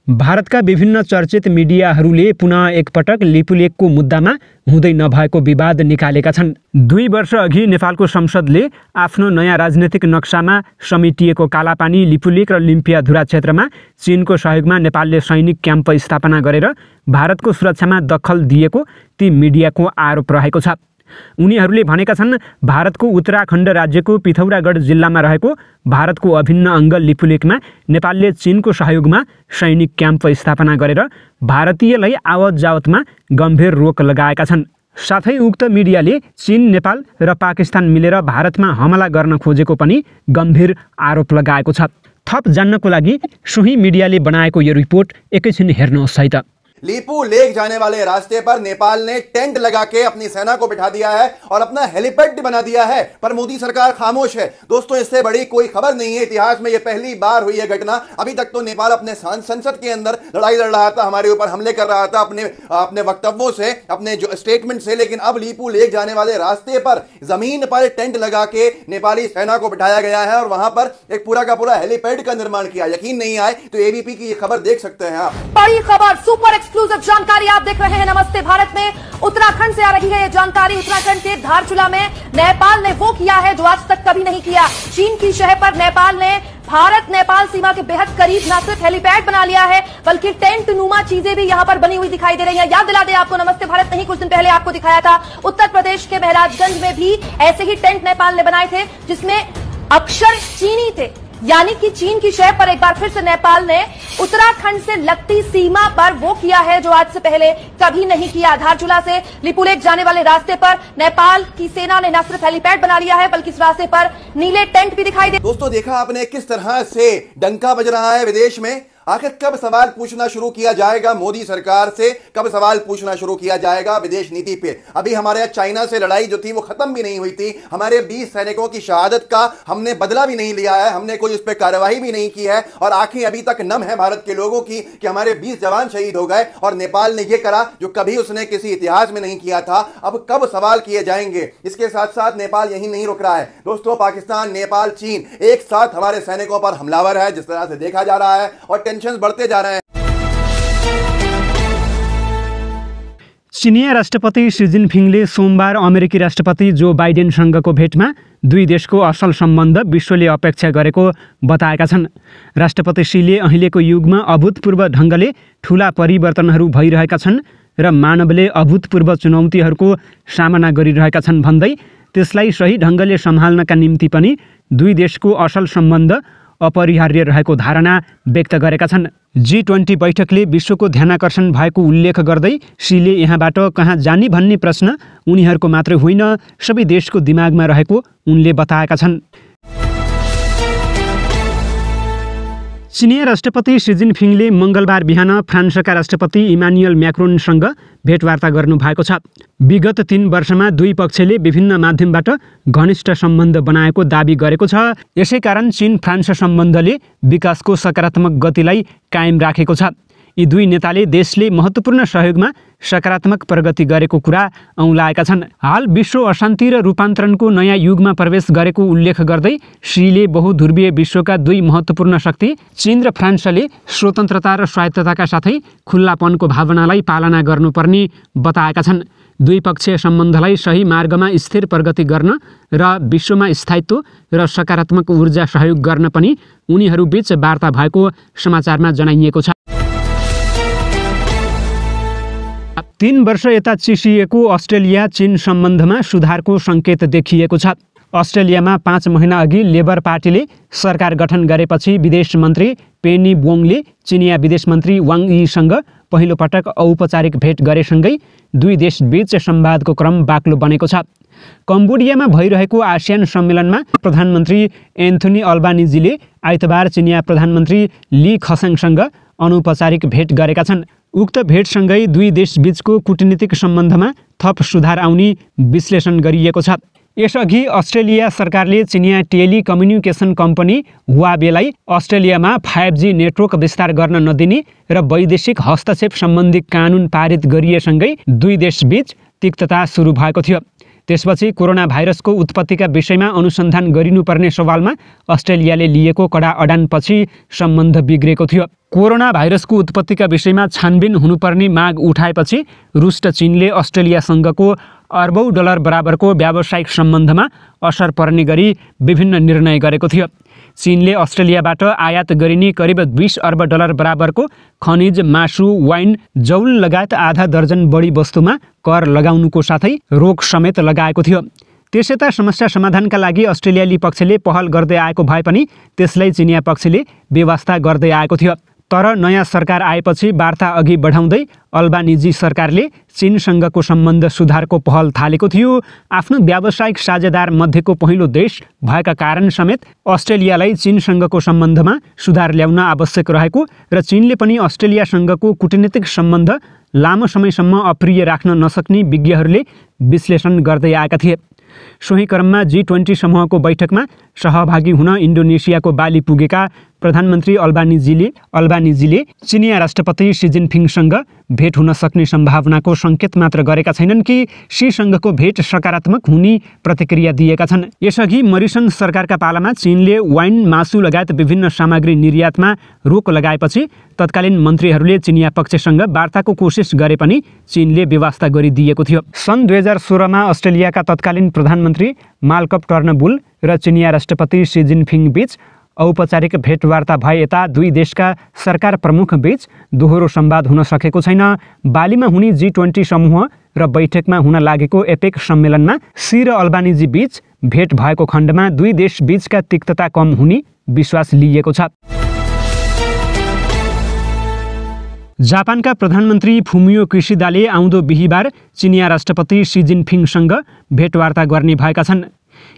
भारतका विभिन्न चर्चित मिडियाहरूले पुनः एकपटक लिपुलेखको मुद्दामा हुँदै नभएको विवाद निकालेका छन्। 2 वर्ष अघि नेपालको संसदले आफ्नो नयाँ राजनीतिक नक्सामा समेटिएको कालापानी, लिपुलेख र लिम्पियाधुरा क्षेत्रमा चीनको सहयोगमा नेपालले सैनिक क्याम्प स्थापना गरेर भारतको सुरक्षामा दखल दिएको ती मिडियाको आरोप रहेको छ। उनीहरूले भनेका छन्, भारतको उत्तराखण्ड राज्यको पिथौरागढ जिल्लामा रहेको भारतको अभिन्न अङ्ग लिपुलेखमा नेपालले चीनको सहयोगमा सैनिक क्याम्प स्थापना गरेर भारतीयलाई आवत जावतमा गम्भीर रोक लगाएका छन्। साथै उक्त मिडियाले चीन, नेपाल र पाकिस्तान मिलेर भारतमा हमला गर्न खोजेको पनि गम्भीर आरोप लगाएको छ। थप जान्नको लागि सोही मिडियाले बनाएको यो रिपोर्ट एकैछिन हेर्नुहोस् है त। लीपू लेक जाने वाले रास्ते पर नेपाल ने टेंट लगा के अपनी सेना को बिठा दिया है और अपना हेलीपैड बना दिया है, पर मोदी सरकार खामोश है। दोस्तों, इससे बड़ी कोई खबर नहीं है। इतिहास में यह पहली बार हुई है घटना। अभी तक तो नेपाल अपने संसद के अंदर लड़ाई लड़ रहा था, हमारे ऊपर हमले कर रहा था अपने वक्तव्यों से, अपने जो स्टेटमेंट से, लेकिन अब लीपू लेक जाने वाले रास्ते पर जमीन पर टेंट लगा के नेपाली सेना को बिठाया गया है और वहां पर एक पूरा का पूरा हेलीपैड का निर्माण किया। यकीन नहीं आए तो एबीपी की ये खबर देख सकते हैं आप। बड़ी खबर, सुपर एक्सक्लूसिव जानकारी आप देख रहे हैं नमस्ते भारत में। उत्तराखंड से आ रही है यह जानकारी। उत्तराखंड के धारचूला में नेपाल ने वो किया है जो आज तक कभी नहीं किया। चीन की शहर पर नेपाल ने भारत नेपाल सीमा के बेहद करीब न सिर्फ हेलीपैड बना लिया है बल्कि टेंट नुमा चीजें भी यहां पर बनी हुई दिखाई दे रही हैं। याद दिला दे आपको, नमस्ते भारत नहीं कुछ दिन पहले आपको दिखाया था उत्तर प्रदेश के महराजगंज में भी ऐसे ही टेंट नेपाल ने बनाए थे जिसमें अक्षर चीनी थे, यानी कि चीन की शहर पर एक बार फिर से नेपाल ने उत्तराखंड से लगती सीमा पर वो किया है जो आज से पहले कभी नहीं किया। धारचूला से लिपुलेख जाने वाले रास्ते पर नेपाल की सेना ने न सिर्फ हेलीपैड बना लिया है बल्कि इस रास्ते पर नीले टेंट भी दिखाई दे। दोस्तों, देखा आपने किस तरह से डंका बज रहा है विदेश में। आखिर कब सवाल पूछना शुरू किया जाएगा मोदी सरकार से, कब सवाल पूछना शुरू किया जाएगा विदेश नीति पे। अभी हमारे चाइना से लड़ाई जो थी वो खत्म भी नहीं हुई थी। हमारे 20 सैनिकों की शहादत का हमने बदला भी नहीं लिया है, हमने कोई उस पर कार्रवाई भी नहीं की है और आंखें अभी तक नम है भारत के लोगों की कि हमारे 20 जवान शहीद हो गए और नेपाल ने यह करा जो कभी उसने किसी इतिहास में नहीं किया था। अब कब सवाल किए जाएंगे। इसके साथ साथ नेपाल यही नहीं रुक रहा है दोस्तों। पाकिस्तान, नेपाल, चीन एक साथ हमारे सैनिकों पर हमलावर है जिस तरह से देखा जा रहा है और टेंशन बढ़ते जा रहे हैं। चिनिया राष्ट्रपति सी जिनपिङले सोमबार अमेरिकी राष्ट्रपति जो बाइडेनसँगको भेटमा दुई देशको असल सम्बन्ध विश्वले अपेक्षा गरेको बताएका छन्। राष्ट्रपति सीले अहिलेको युगमा अभूतपूर्व ढङ्गले ठूला परिवर्तनहरू भइरहेका छन् र मानवले अभूतपूर्व चुनौतीहरूको सामना गरिरहेका छन् भन्दै त्यसलाई सही ढङ्गले सम्हाल्नका निम्ति पनि दुई देशको असल सम्बन्ध अपरिहार्य रहेको धारणा व्यक्त गरेका छन्। G20 बैठकले विश्वको ध्यानाकर्षण भएको उल्लेख गर्दै सीले यहाँबाट कहाँ जाने भन्ने प्रश्न उनीहरूको मात्रै होइन सबै देशको दिमागमा रहेको उनले बताएका छन्। चिनिया राष्ट्रपति सी जिनपिङले मङ्गलबार बिहान फ्रान्सका राष्ट्रपति इमानुएल म्याक्रोनसँग भेटवार्ता गर्नुभएको छ। विगत 3 वर्षमा दुई पक्षले विभिन्न माध्यमबाट घनिष्ठ सम्बन्ध बनाएको दाबी गरेको छ। यसै कारण चीन फ्रान्स सम्बन्धले विकासको सकारात्मक गतिलाई कायम राखेको छ। यी दुई नेताले देशले महत्त्वपूर्ण सहयोगमा सकारात्मक प्रगति गरेको कुरा औँलाएका छन्। हाल विश्व अशान्ति र रूपान्तरणको नयाँ युगमा प्रवेश गरेको उल्लेख गर्दै सीले बहुध्रुवीय विश्वका दुई महत्त्वपूर्ण शक्ति चीन र फ्रान्सले स्वतन्त्रता र स्वायत्तताका साथै खुल्लापनको भावनालाई पालना गर्नुपर्ने बताएका छन्। द्विपक्षीय सम्बन्धलाई सही मार्गमा स्थिर प्रगति गर्न र विश्वमा स्थायित्व र सकारात्मक ऊर्जा सहयोग गर्न पनि उनीहरूबीच वार्ता भएको समाचारमा जनाइएको छ। 3 वर्ष यता चिसिएको अस्ट्रेलिया चीन सम्बन्धमा सुधारको सङ्केत देखिएको छ। अस्ट्रेलियामा 5 महिना अघि लेबर पार्टीले सरकार गठन गरेपछि विदेश मन्त्री पेनी बोङले चिनिया विदेश मन्त्री वाङ यीसँग पहिलो पटक औपचारिक भेट गरेसँगै दुई देशबीच संवादको क्रम बाक्लो बनेको छ। कम्बोडियामा भइरहेको आसियान सम्मेलनमा प्रधानमन्त्री एन्थोनी अल्बानिजीले आइतबार चिनिया प्रधानमन्त्री ली खसाङसँग अनौपचारिक भेट गरेका छन्। उक्त भेटसँगै दुई देशबीचको कूटनीतिक सम्बन्धमा थप सुधार आउने विश्लेषण गरिएको छ। यसअघि अस्ट्रेलिया सरकारले चिनिया टेलिकम्युनिकेसन कम्पनी हुआवेलाई अस्ट्रेलियामा 5G नेटवर्क विस्तार गर्न नदिने र वैदेशिक हस्तक्षेप सम्बन्धी कानुन पारित गरिएसँगै दुई देशबीच तिक्तता सुरु भएको थियो। त्यसपछि कोरोना भाइरसको उत्पत्तिका विषयमा अनुसन्धान गरिनुपर्ने सवालमा अस्ट्रेलियाले लिएको कडा अडानपछि सम्बन्ध बिग्रेको थियो। कोरोना भाइरसको उत्पत्तिका विषयमा छानबिन हुनुपर्ने माग उठाएपछि रुस र चीनले अस्ट्रेलियासँगको अर्बौं डलर बराबरको व्यावसायिक सम्बन्धमा असर पर्ने गरी विभिन्न निर्णय गरेको थियो। चीनले अस्ट्रेलियाबाट आयात गरिने करिब 20 अर्ब डलर बराबरको खनिज, मासु, वाइन, जौल लगायत आधा दर्जन बढी वस्तुमा कर लगाउनुको साथै रोक समेत लगाएको थियो। त्यसयता समस्या समाधानका लागि अस्ट्रेलियाली पक्षले पहल गर्दै आएको भए पनि त्यसलाई चिनिया पक्षले बेवास्ता गर्दै आएको थियो। तर नयाँ सरकार आएपछि वार्ता अघि बढाउँदै अल्बानिजी सरकारले चीनसँगको सम्बन्ध सुधारको पहल थालेको थियो। आफ्नो व्यावसायिक साझेदार मध्येको पहिलो देश भएका कारण समेत अस्ट्रेलियालाई चीनसँगको सम्बन्धमा सुधार ल्याउन आवश्यक रहेको र चीनले पनि अस्ट्रेलियासँगको कूटनीतिक सम्बन्ध लामो समयसम्म अप्रिय राख्न नसक्ने विज्ञहरूले विश्लेषण गर्दै आएका थिए। सोही क्रममा G20 समूहको बैठकमा सहभागी हुन इन्डोनेसियाको बाली पुगेका प्रधानमन्त्री अल्बानिजीले चिनिया राष्ट्रपति सी जिनपिङसँग भेट हुन सक्ने सम्भावनाको सङ्केत मात्र गरेका छैनन् कि सीसँगको भेट सकारात्मक हुने प्रतिक्रिया दिएका छन्। यसअघि मरिसन सरकारका पालामा चीनले वाइन, मासु लगायत विभिन्न सामग्री निर्यातमा रोक लगाएपछि तत्कालीन मन्त्रीहरूले चिनिया पक्षसँग वार्ताको कोसिस गरे पनि चीनले बेवास्ता गरिदिएको थियो। सन् 2016मा अस्ट्रेलियाका तत्कालीन प्रधानमन्त्री माल्कम टर्नबुल र चिनिया राष्ट्रपति सी जिनपिङ बीच औपचारिक भेटवार्ता भए यता दुई देशका सरकार प्रमुख बीच दोहोरो संवाद हुन सकेको छैन। बालीमा हुने G20 समूह र बैठकमा हुन लागेको एपेक सम्मेलनमा सी र अल्बानिजी बीच भेट भएको खण्डमा दुई देश बीचका तिक्तता कम हुने विश्वास लिएको छ। जापानका प्रधानमन्त्री फुमियो किसिदाले आउँदो बिहीबार चिनिया राष्ट्रपति सी जिनपिङसँग भेटवार्ता गर्ने भएका छन्।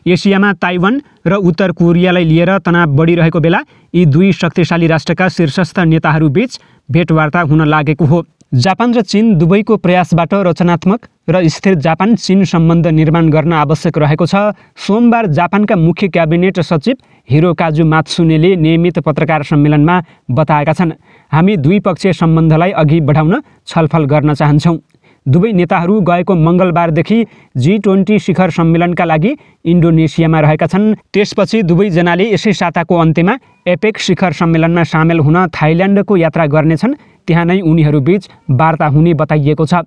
एसियामा ताइवान र उत्तर कोरियालाई लिएर तनाव बढिरहेको बेला यी दुई शक्तिशाली राष्ट्रका शीर्षस्थ नेताहरूबीच भेटवार्ता हुन लागेको हो। जापान र चीन दुवैको प्रयासबाट रचनात्मक र स्थिर जापान चीन सम्बन्ध निर्माण गर्न आवश्यक रहेको छ। सोमबार जापानका मुख्य क्याबिनेट सचिव हिरोकाजु मात्सुनेले नियमित पत्रकार सम्मेलनमा बताएका छन्, हामी द्विपक्षीय सम्बन्धलाई अघि बढाउन छलफल गर्न चाहन्छौँ। दुवै नेताहरू गएको मङ्गलबारदेखि G20 शिखर सम्मेलनका लागि इन्डोनेसियामा रहेका छन्। त्यसपछि दुवैजनाले यसै साताको अन्त्यमा एपेक शिखर सम्मेलनमा सामेल हुन थाइल्यान्डको यात्रा गर्नेछन्। त्यहाँ नै उनीहरूबीच वार्ता हुने बताइएको छ।